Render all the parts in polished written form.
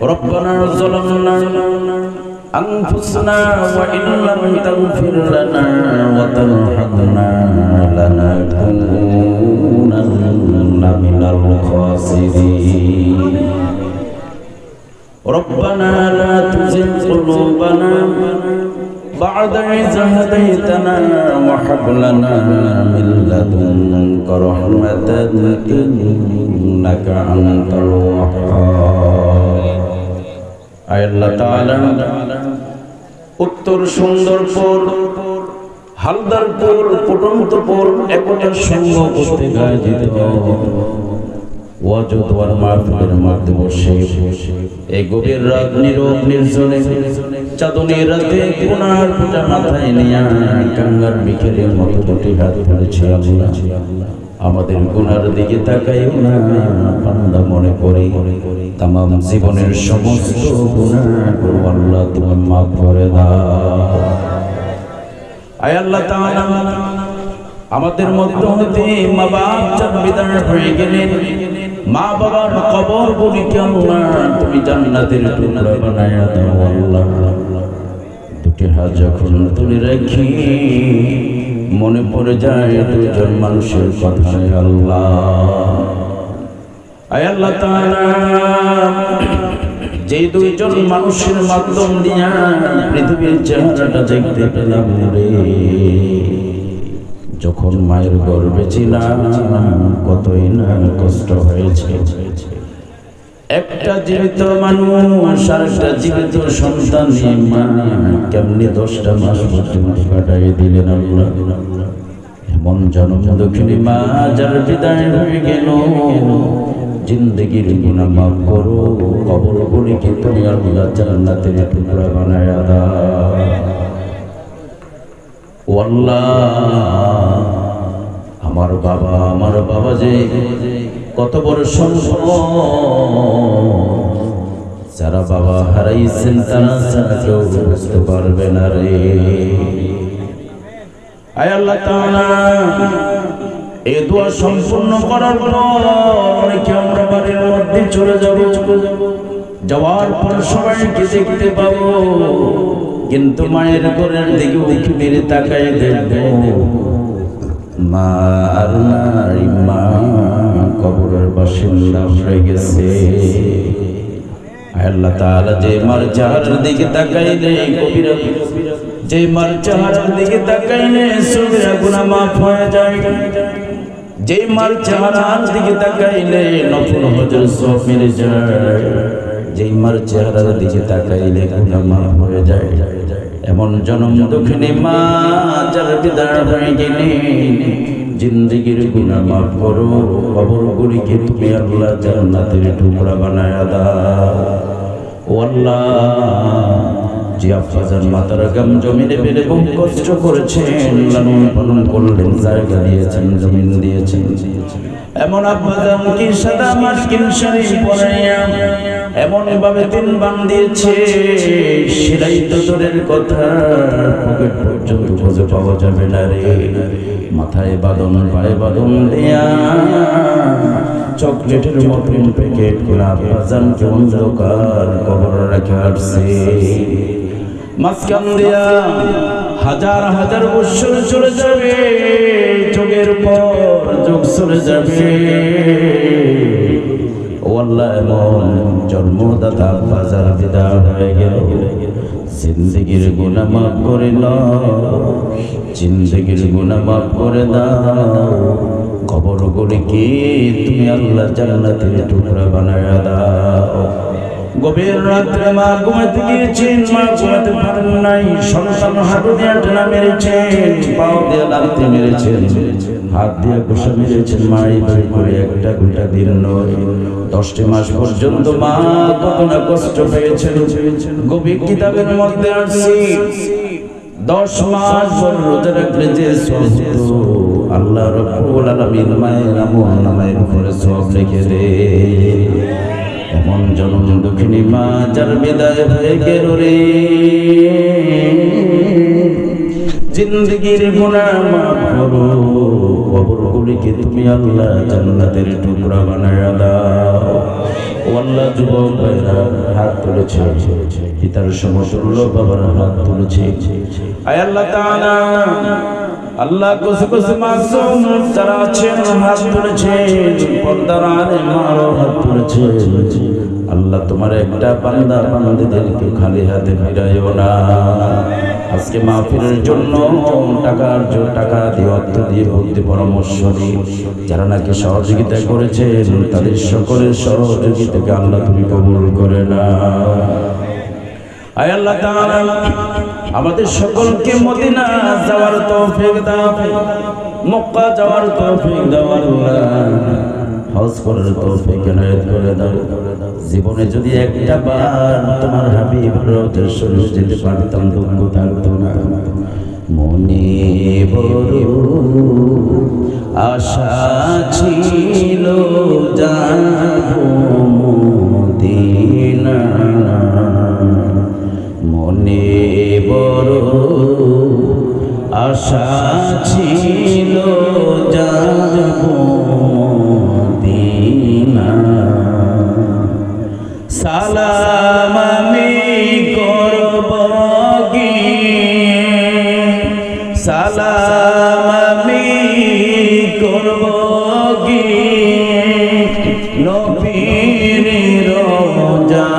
ربنا ظلمنا أنفسنا وإن لم تغفر لنا وترحمنا لنكونن من الخاسرين ربنا لا تزغ قلوبنا بعد إذ هديتنا وهب لنا من لدنك رحمة إنك أنت الوهاب আয় আল্লাহ তাআলা উত্তর সুন্দরপুর হালদারপুর পটন্তপুর একটা সঙ্গ করতে গাজিত ওয়াজত ওয়াল মাহফিলের মধ্যে বসে এই গভীর রাত নীরব নির্জনে চাঁদনী রাতে গুনার বোঝা মাথায় নিয়ে কাঙ্গার বিকেলের মতো দুটি হাত ধরেছে আল্লাহ আমাদের গুনার দিকে তাকাইও না বান্দা মনে করে तमाम জীবনের সমস্ত গুনাহগুলো আল্লাহ তুমি maaf করে দাও আয় আল্লাহ তাআলা আমাদের মধ্যে হতে মা বাপ যার বিদায় হয়ে গেলেন মা বাবার কবর গুলিকে আল্লাহ তুমি জান্নাতের টুকরা বানায়া দাও আল্লাহ দুটি হাত যখন তুলে রাখি মনে পড়ে যায় দুজন মানুষের কথা আল্লাহ আয় আল্লাহ তাআলা যে দুইজন মানুষের মাধ্যম দিয়া পৃথিবীর চেহারাটা দেখতে পেলাম রে যখন মায়ের গর্ভে ছিলাম কতই না কষ্ট হয়েছে একটা জীবিত মানুষ আর একটা জীবিত সন্তান মা কেমনি 10টা মাস পর্যন্ত কাটাই দিলেন আল্লাহ এমন জন্ম দুঃখিনী মা যার বিদায় হয়ে গেল জিন্দেগির গুনাহ মাফ করো কবরগুলিকে তুমি আল্লাহ জান্নাতের টুকরা বানায়া দাও ও আল্লাহ আমার বাবা যে কত বড় সম্পদ যারা বাবা হারাইছেন তারা কেউ বুঝতে পারবে না রে আয় আল্লাহ তাআলা এই দোয়া সম্পূর্ণ করার পর অনেকে আমরা বাড়ির মধ্যে চলে যাব যাওয়ার পর সবাইকে দেখতে পাবো কিন্তু মায়ের ঘরের দিকে উঁকি মেরে তাকায় দেখবো মা আর নাই মা কবরের বাসিন্দা হয়ে গেছে আল্লাহ তাআলা যে মার চেহারার দিকে তাকাইলে কবিরা যে মার চেহারার দিকে তাকাইলে সগীরা গুনাহ মাফ হয়ে যায় যে মার চেহারার দিকে তাকাইলে নফল হজর সব মিলে যায় যে মার চেহারার দিকে তাকাইলে গুনাহ মাফ হয়ে যায় এমন জনম দুঃখিনী মা যার বিদায় হয়ে গেলে জিন্দেগির গুনাহ মাফ করো কবরগুলিকে তুমি আল্লাহ জান্নাতের টুকরা বানায়া দাও ও আল্লাহ যে আফজান মাতারা গাম জমিনে পেলে বহু কষ্ট করেছেন লালন পালন করলেন জায়গা দিয়েছেন জমিন দিয়েছেন এমন আফজান কি সাদা মাসকিন শরীফ পড়াইয়া এমন ভাবে দিন বান্ধিয়েছে সেটাই তো দূরের কথা পকেট পর্যন্ত খুঁজে পাওয়া যাবে না রে মাথায় বাঁধন পায়ে বাঁধন দিয়া চকলেটের মতন প্যাকেট করে আফজানকে অন্ধকার কবর রেখে আসছে মাঝখান দিয়া হাজার হাজার বছর চলে যাবে যুগের পর যুগ চলে যাবে ও আল্লাহ এমন জন্মদাতা বাজার বিদায় হয়ে গেল জিন্দেগির গুনাহ মাফ করে নাও জিন্দেগির গুনাহ মাফ করে দাও কবরগুলিকে তুমি আল্লাহ জান্নাতের টুকরা বানায়া দাও গভীর রাত্রে মা ঘুমাতে গিয়েছেন মা ঘুমাতে পারেন নাই সন্তান হাঁটু দিয়ে টানা মেরেছেন পাও দিয়ে লাথি মেরেছেন হাত দিয়ে ঘষা মেরেছেন মারি বাড়ি করে একটা গোটা দিন নয় 10টি মাস পর্যন্ত মা কত না কষ্ট পেয়েছেন গভীর কিতাবের মধ্যে আসছে 10 মাস পর রোজা রাখলে যে সওয়াব আল্লাহ রাব্বুল আলামিন মায়ের আমল নামায় উপরে সওয়াব লিখে দেয় এমন জনম দুঃখিনী মা যার বিদায় হয়ে গেল রে জিন্দেগির গুনাহ মাফ করো কবরগুলিকে তুমি আল্লাহ জান্নাতের টুকরা বানায়া দাও। ও আল্লাহ, যুবক ভাইরা হাত তুলেছে, পিতার সমতুল্য বাবার হাত তুলেছে। আয় আল্লাহ তাআলা, আল্লাহ কিছু কিছু মাসুম যারা আছেন হাত তুলেছে, পর্দার আলেম আরো হাত তুলেছে। আল্লাহ, তোমার একটা বান্দা বান্দাদেরকে খালি হাতে ফিরাইও না। আজকে মাহফিলের জন্য টাকা দিয়ে, অর্থ দিয়ে, বুদ্ধি পরামর্শ দিয়ে যারা নাকি সহযোগিতা করেছে, তাদের সকলের সহযোগিতাকে আল্লাহ তুমি কবুল করে না। আয় আল্লাহ তাআলা, আমাদের সকলকে মদিনা যাওয়ার তৌফিক দাও, মক্কা যাওয়ার তৌফিক দাও আল্লাহ, হজ করার তৌফিক এনায়েত করে দাও। জীবনে যদি একটা বার তোমার হাবিব রওজার শরীফ যেতে পারতাম, দুঃখ থাকতো না। মনে বড় আশা ছিল যাব মদিনা, মনে বড় আশা ছিল যাব মদিনা। সালাম আমি করব গিয়ে, সালাম আমি করব গিয়ে নবীর রওজা।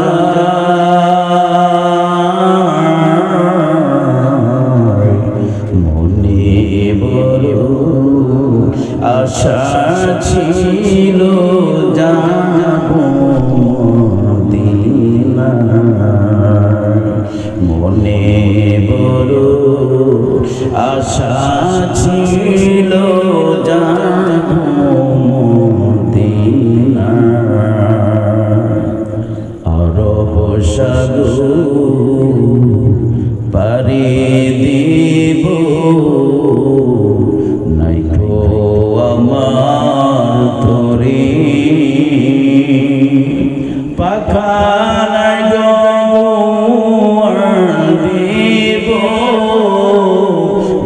মনে বড় আশা ছিল যাব মদিনা, মনে বড় আশা ছিল যাব মদিনা। আরব সাগর পাড়ি দিব, নাইকো আমার তরি পাখা নাই গো দিব,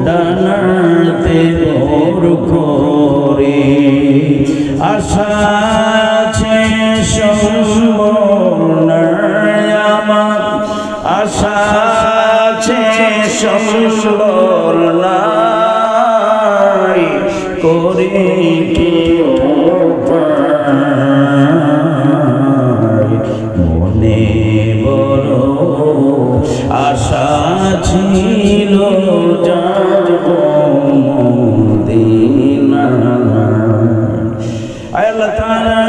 ডানাতে ভোর করে আশা আছে সম্বল আমার, আশা আছে সম্বল নাই, করে কি মনে বড় আশা ছিল যাব মদিনা। আয় আল্লাহ তাআলা,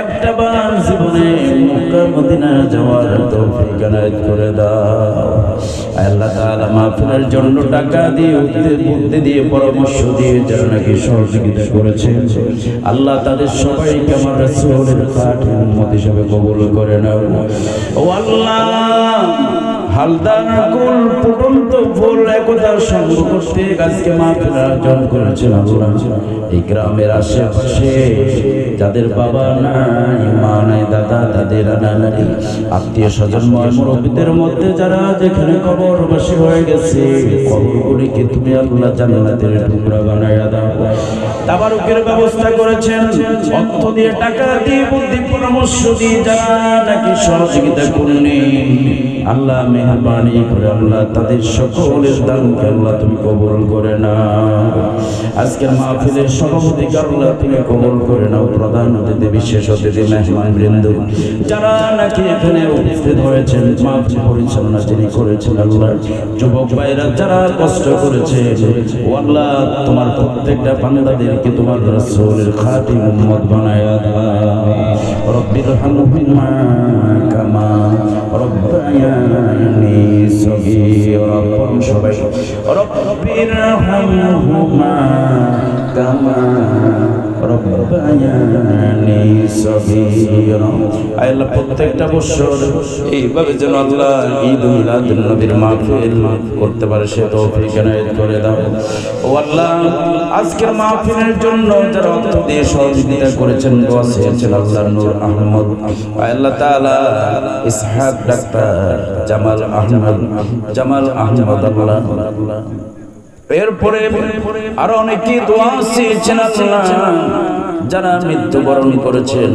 একটা বার জীবনে মক্কা মদিনা যাওয়ার তৌফিক এনায়েত করে দাও। আয় আল্লাহ তাআলা, মাহফিলের জন্য টাকা দিয়ে, বুদ্ধি দিয়ে, পরামর্শ দিয়ে যারা নাকি সহযোগিতা করেছেন, আল্লাহ তাদের সবাইকে আমার রাসূলের খাঁটি উম্মত হিসেবে কবুল করে নাও। ও আল্লাহ, হালদার কুল পর্যন্ত ফুল একতার সঙ্গ করতে আজকে মাহফিল আয়োজন করেছেন আল্লাহ। এই গ্রামের আশেপাশে যাদের বাবা নাই, মা নাই, দাদা, তাদের নানারি, আত্মীয় স্বজন, মুরব্বীদের মধ্যে যারা যেখানে কবরবাসী হয়ে গেছে, কবরগুলিকে তুমি আল্লাহ জান্নাতের টুকরা বানায়া দাও। তাবারুকের ব্যবস্থা করেছেন, অর্থ দিয়ে, টাকা দিয়ে, বুদ্ধি পরামর্শ দিয়ে যারা নাকি সহযোগিতা করলেন, আল্লাহ মেহরবানি করে আল্লাহ তাদের সকলের দানকে আল্লাহ তুমি কবুল করে নাও। আজকের মাহফিলের সভাপতি আল্লাহ তুমি কবুল করে নাও। প্রধান অতিথি, বিশেষ অতিথি, মেহমান বৃন্দ যারা নাকি এখানে উপস্থিত হয়েছেন, মাহফিল পরিচালনা যিনি করেছেন আল্লাহ, যুবক ভাইরা যারা কষ্ট করেছে, ও আল্লাহ তোমার প্রত্যেকটা বান্দাদেরকে তোমার রাসূলের খাঁটি উম্মত বানায়া দাও। রব্বির হামহুমা কামা রব্বায়ানি সগীরা। সবাই রব্বির হামহুমা কামা রব্বায়ানি সগীরা। আল্লাহ প্রত্যেকটা বছর এইভাবে যেন আল্লাহ ঈদ মিলাদুন নবীর মাহফিল করতে পারে সে তৌফিক এনায়েত করে দাও। ও আল্লাহ, আজকের মাহফিলের জন্য যারা অর্থ দিয়ে সহযোগিতা করেছেন, দোয়া চেয়েছেন, আল্লাহ নূর আহমদ, আল্লাহ তাআলা ইসহাক ডাক্তার, জামাল আহমদ, আল্লাহ এরপরে আরো অনেকে দোয়া চেয়েছেন আল্লাহ, যারা মৃত্যুবরণ করেছেন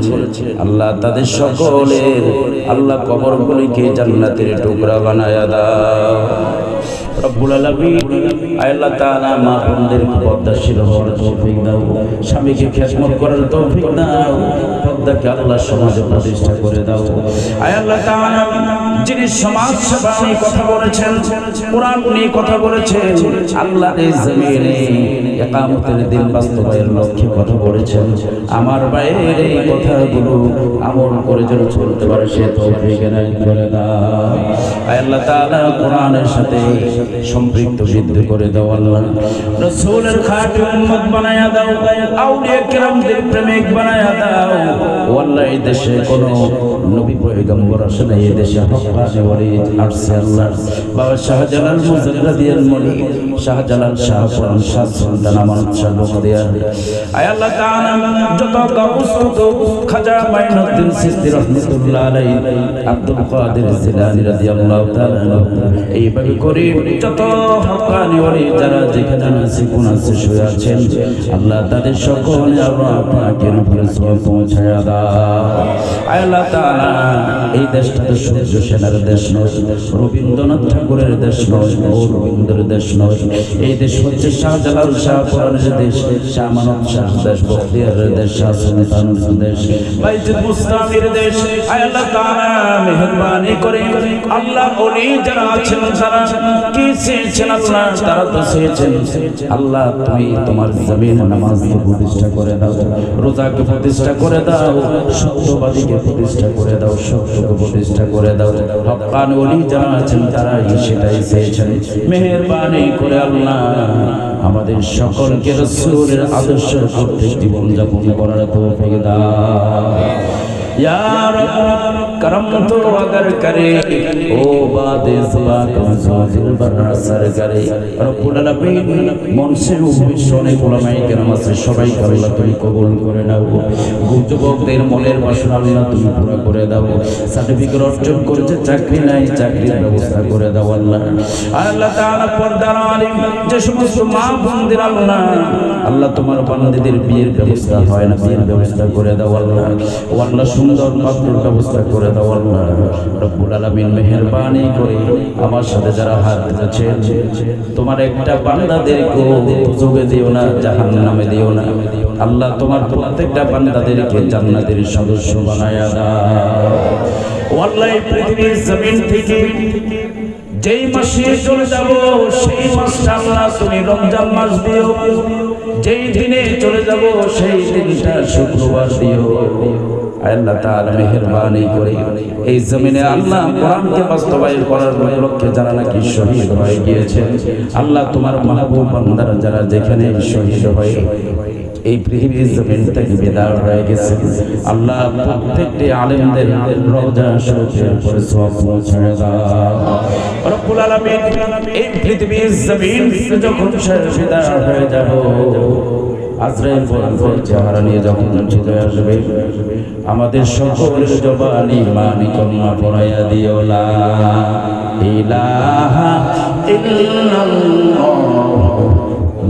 আল্লাহ তাদের সকলের আল্লাহ কবরগুলিকে জান্নাতের টুকরা বানায়া দাও রব্বুল আলামিন। আল্লাহ তাআলা মা বোনদের পর্দাশীল হওয়ার তৌফিক দাও, স্বামীকে খেদমত করার তৌফিক দাও, পর্দাকে আল্লাহ সমাজে প্রতিষ্ঠা করে দাও। আল্লাহ তাআলা যিনি সমাজ সেবা নিয়ে কথা বলেছেন, কোরআন নিয়ে কথা বলেছেন, আল্লাহর এই জমিনে ইকামতের দিন বাস্তবায়নের লক্ষ্যে কথা বলেছেন, আমার ভাইয়ের এই কথাগুলো আমল করে যেন চলতে পারে সে তৌফিক এনায়েত করে দাও। আল্লাহ তাআলা কোরআনের সাথে সম্পৃক্ত সিদ্ধ করে দাও আল্লাহ, রাসূলের খাঁটি উম্মত বানায়া দাও, আউলিয়া কিরামদের প্রেমিক বানায়া দাও। আল্লাহ এই দেশে কোনো নবী পয়গম্বর আসে না, এই দেশে হক্কানি ওলি আসছে আল্লাহ। বাবা শাহজালাল মুজাদ্দিদুল মুনির, শাহজালাল শাহ পুরান শাহ সুলতান আমানত শাহ বখতিয়ার, আয় আল্লাহ তাআলা যত গাউস কুতুব খাজা মাইনুদ্দিন সিস্তি রাহমাতুল্লাহ আলাইহি, আব্দুল কাদের জিলানী রাদিয়াল্লাহু তাআলা এইভাবে করে যত হক্কানি ওলি যারা যেখানে আছে কোন আছে শুয়ে আছেন আল্লাহ তাদের সকলে আল্লাহ পাকের উপরে সওয়াব পৌঁছায়া দাও। আল্লাহ তাআলা এই দেশটা তো সূর্য সেনার দেশ নয়, রবীন্দ্রনাথ ঠাকুরের দেশ নয়, রবীন্দ্রের দেশ নয়, এই দেশ হচ্ছে শাহজালাল শাহ পুরানের দেশ, শাহ আমানত শাহ দেশ, বখতিয়ারের দেশ, শাহ সুলতানের দেশ, বাইতুল মুস্তামির দেশ। আল্লাহ তাআলা মেহেরবানি করে আল্লাহ ওলি যারা আছেন যারা কি চেয়েছেন আল্লাহ তারা তো চেয়েছেন আল্লাহ তুমি তোমার জমিনে নামাজকে প্রতিষ্ঠা করে দাও, রোজাকে প্রতিষ্ঠা করে দাও, সত্যবাদীকে প্রতিষ্ঠা করে দাও, সত্যকে প্রতিষ্ঠা করে দাও। হক্কানি ওলি যারা আছেন তারা সেটাই চেয়েছেন। মেহেরবানি করে আল্লাহ আমাদের সকলকে রাসূলের আদর্শ কর্তৃক জীবন যাপন করার তৌফিক দাও। या रब करम तो अगर करे ओ बादे ज़बा कमज़ोर बर असर करे रब्बुल आलामीन মন সে উম্মিশনে উলামায়ে কেরাম আছে সবাইকে আল্লাহ তুমি কবুল করে নাও। যুবকদের মনের বাসনা আল্লাহ তুমি পুরো করে দাও। সার্টিফিকেট অর্জন করতে চাকরি নাই, চাকরির ব্যবস্থা করে দাও আল্লাহ। আল্লাহ তাআলা পর্দার আলিম যে সমস্ত মা বোনদের আল্লাহ আল্লাহ তোমার বান্দাদের বিয়ের ব্যবস্থা হয় না, বিয়ের ব্যবস্থা করে দাও আল্লাহ। ও আল্লাহ সুন্দর পাত্রের ব্যবস্থা করে দাও আল্লাহ। রব্বুল আলামিন মেহেরবানি করে আমার সাথে যারা হাত দিয়েছেন তোমার একটা বান্দাদেরকে দুজকে দিও না, জাহান্নামে দিও না আল্লাহ। তোমার প্রত্যেকটা বান্দাদেরকে জান্নাতের সদস্য বানায়া দাও। ও আল্লাহ এই পৃথিবীর জমিন থেকে যেই মাসে চলে যাব সেই মাসটা আল্লাহ তুমি রমজান মাস দিও, যেই দিনে চলে যাব সেই দিনটা শুক্রবার দিও। আল্লাহ তাআলা মেহেরবানি করে এই জমিনে আল্লাহ কোরআনকে বাস্তবায়ন করার লক্ষ্যে যারা নাকি শহীদ হয়ে গিয়েছেন আল্লাহ তোমার মাহবুব বান্দারা যারা যেখানে শহীদ হয়ে এই পৃথিবীর জমিন থেকে বিদায় হয়ে গেছে আল্লাহ প্রত্যেকটি আলেমদের রওজা শরীফের উপরে সওয়াব পৌঁছায় দাও রব্বুল আলামিন। এই পৃথিবীর জমিন যখন বিদায় হয়ে যাব আজরাইল ফরমান চেহারা নিয়ে যখন চলে আসবে আমাদের সকলের জবানি মানি কলমা পড়াইয়া দিও লা ইলাহা ইল্লাল্লাহ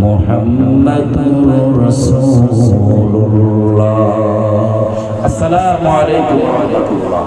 মুহাম্মাদুর রাসূলুল্লাহ। আসসালামু আলাইকুম ওয়া রাহমাতুল্লাহ।